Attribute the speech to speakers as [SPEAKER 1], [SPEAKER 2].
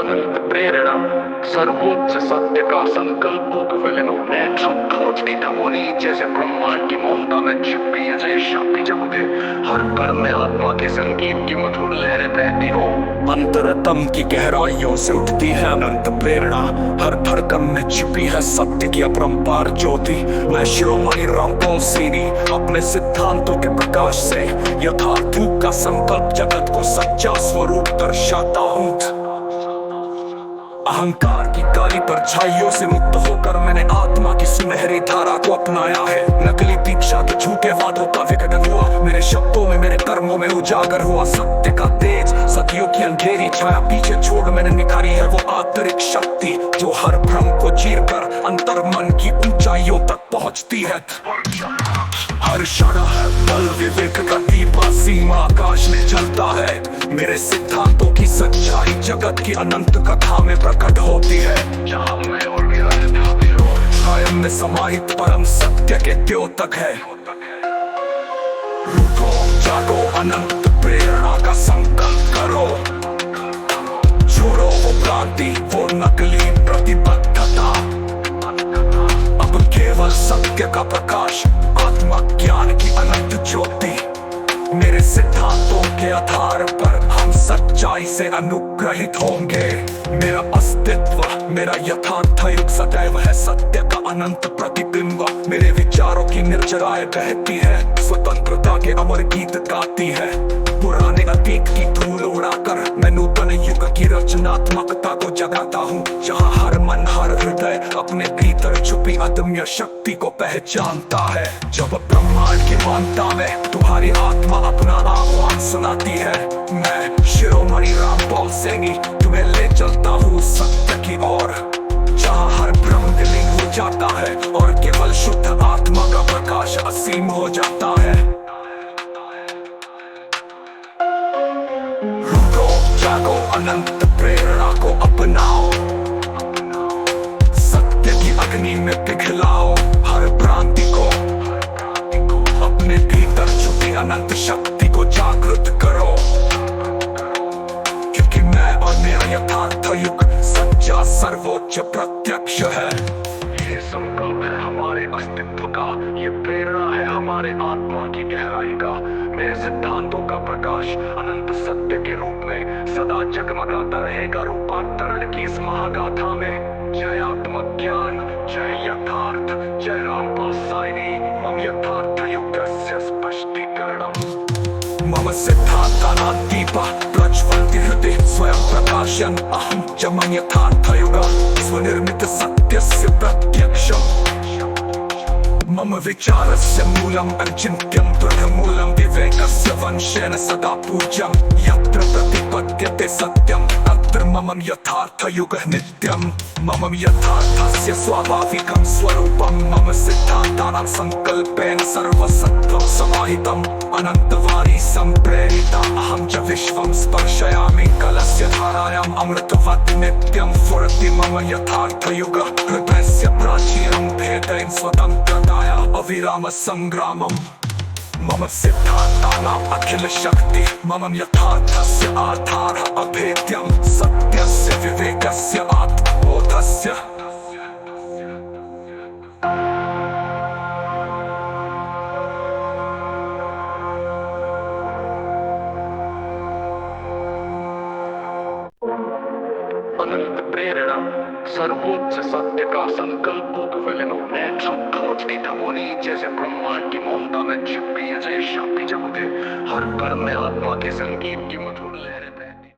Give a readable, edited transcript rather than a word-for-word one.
[SPEAKER 1] अनंत प्रेरणा सर्वोच्च सत्य का संकल्प विलीन खोजती धमोनी जैसे ब्रह्मांड की ममता में छिपी अजय शक्ति जब उठे हर कण में आत्मा के संगीत की मधुर लहरें बहती हो। अंतरतम की गहराइयों से उठती है अनंत प्रेरणा, हर धड़कन में छिपी है सत्य की अपरंपार ज्योति। मैं शिरोमणि रामपाल सिंह अपने सिद्धांतों के प्रकाश से यथार्थ का संकल्प जगत को सच्चा स्वरूप दर्शाता हूँ। अहंकार की काली परछाइयों से मुक्त होकर मैंने आत्मा की सुनहरी धारा को अपनाया है। नकली दीक्षा तो झूठे वादों का विघटन हुआ, मेरे शब्दों में मेरे कर्मों में उजागर हुआ सत्य का तेज। सदियों की अंधेरी छाया पीछे छोड़ मैंने निखारी है वो आंतरिक शक्ति जो हर भ्रम को चीरकर अंतर मन की ऊंचाइयों तक पहुंचती है। हर क्षण है बल विवेक का दीपा सीमा आकाश में जलता है। मेरे सिद्धांतों की सच्चाई जगत की अनंत कथा में प्रकट होती है। जहाँ मैं और मेरा कायम में समाहित परम सत्य के द्योतक है। रुको जागो अनंत प्रेरणा का संकल्प करो, छोड़ो वो भ्रांति वो नकली प्रतिबद्धता। अब केवल सत्य का प्रकाश आत्मा ज्ञान की अनंत ज्योति। मेरे सिद्धांतों के आधार पर हम सच्चाई से अनुग्रहित होंगे। मेरा अस्तित्व मेरा यथार्थ युग सदैव है सत्य का अनंत प्रतिबिंब। मेरे विचारों की निर्जराएं बहती है, स्वतंत्रता के अमर गीत गाती है। पुराने अतीत की धूल उड़ाकर मैं नूतन युग की रचनात्मकता को जगाता हूँ। जहाँ हर मन हर हृदय अपने भीतर छुपी अदम्य शक्ति को पहचानता है। जब ब्रह्मांड की मानता में तुम्हारी आत्मा अपना आह्वान सुनाती है, मैं शिरोमणि रामपाल सिंह तुम्हें ले चलता हूँ सत्य की ओर। जहाँ हर भ्रम विलीन हो जाता है और केवल शुद्ध आत्मा का प्रकाश असीम हो जाता है। रुको जागो अनंत प्रेरणा को अपनाओ, सत्य की अग्नि में पिघलाओ हर भ्रांति को। अपने भीतर छुपी अनंत शक्ति को जागृत करो, क्योंकि मैं और मेरा यथार्थ युग सच्चा सर्वोच्च प्रत्यक्ष है। ये संकल्प है हमारे अस्तित्व का, ये प्रेरणा है हमारे आत्मा की गहराई का। मेरे सिद्धांतों का प्रकाश अनंत सत्य के रूप में सदा जगमगाता रहेगा रूपांतरण की इस महागाथा में। जय आत्म ज्ञान, जय यथार्थ, जय रामपाल सिंह मम यथार्थ युगस्य स्पष्टीकरणम्। मम सिद्धान्तानां दीपः प्रज्वलति हृदि स्वयं प्रकाशयन् अहं च मम यथार्थ युग स्वनिर्मित सत्यस्य प्रत्यक्षम्। मम विचारस्य मूलम् अचिन्त्यं दृढमूलं विवेकस्य वंशेन सदा पूज्यं। यत्र प्रतिपद्यते सत्यं तत्र मम यथार्थ युगः नित्यम्। मम यथार्थस्य स्वाभाविकं स्वरूपं मम सिद्धान्तानां संकल्पेन सर्वसत्त्वं समाहितम्। अनन्तवाणी सम्प्रेरिता अहं च विश्वं स्पर्शयामि कलस्य धारायाम् अमृतवत् नित्यं स्फुरति मम यथार्थ युगः। हृदयस्य प्राचीनं भेदयन् स्वतन्त्रताया अविराम संग्रामम्। मम सिद्धान्तानाम् अखिल शक्ति मम यथार्थस्य आधारः अभेद्यं। सत्यस्य विवेकस्य आत्मबोधस्य। अनंत प्रेरणा सर्वोच्च सत्य का संकल्प विलीन खोजती धमोनी जैसे ब्रह्मांड की ममता में छिपी अजय शक्ति जब उठे हर कण में आत्मा के संगीत की मधुर लहरें।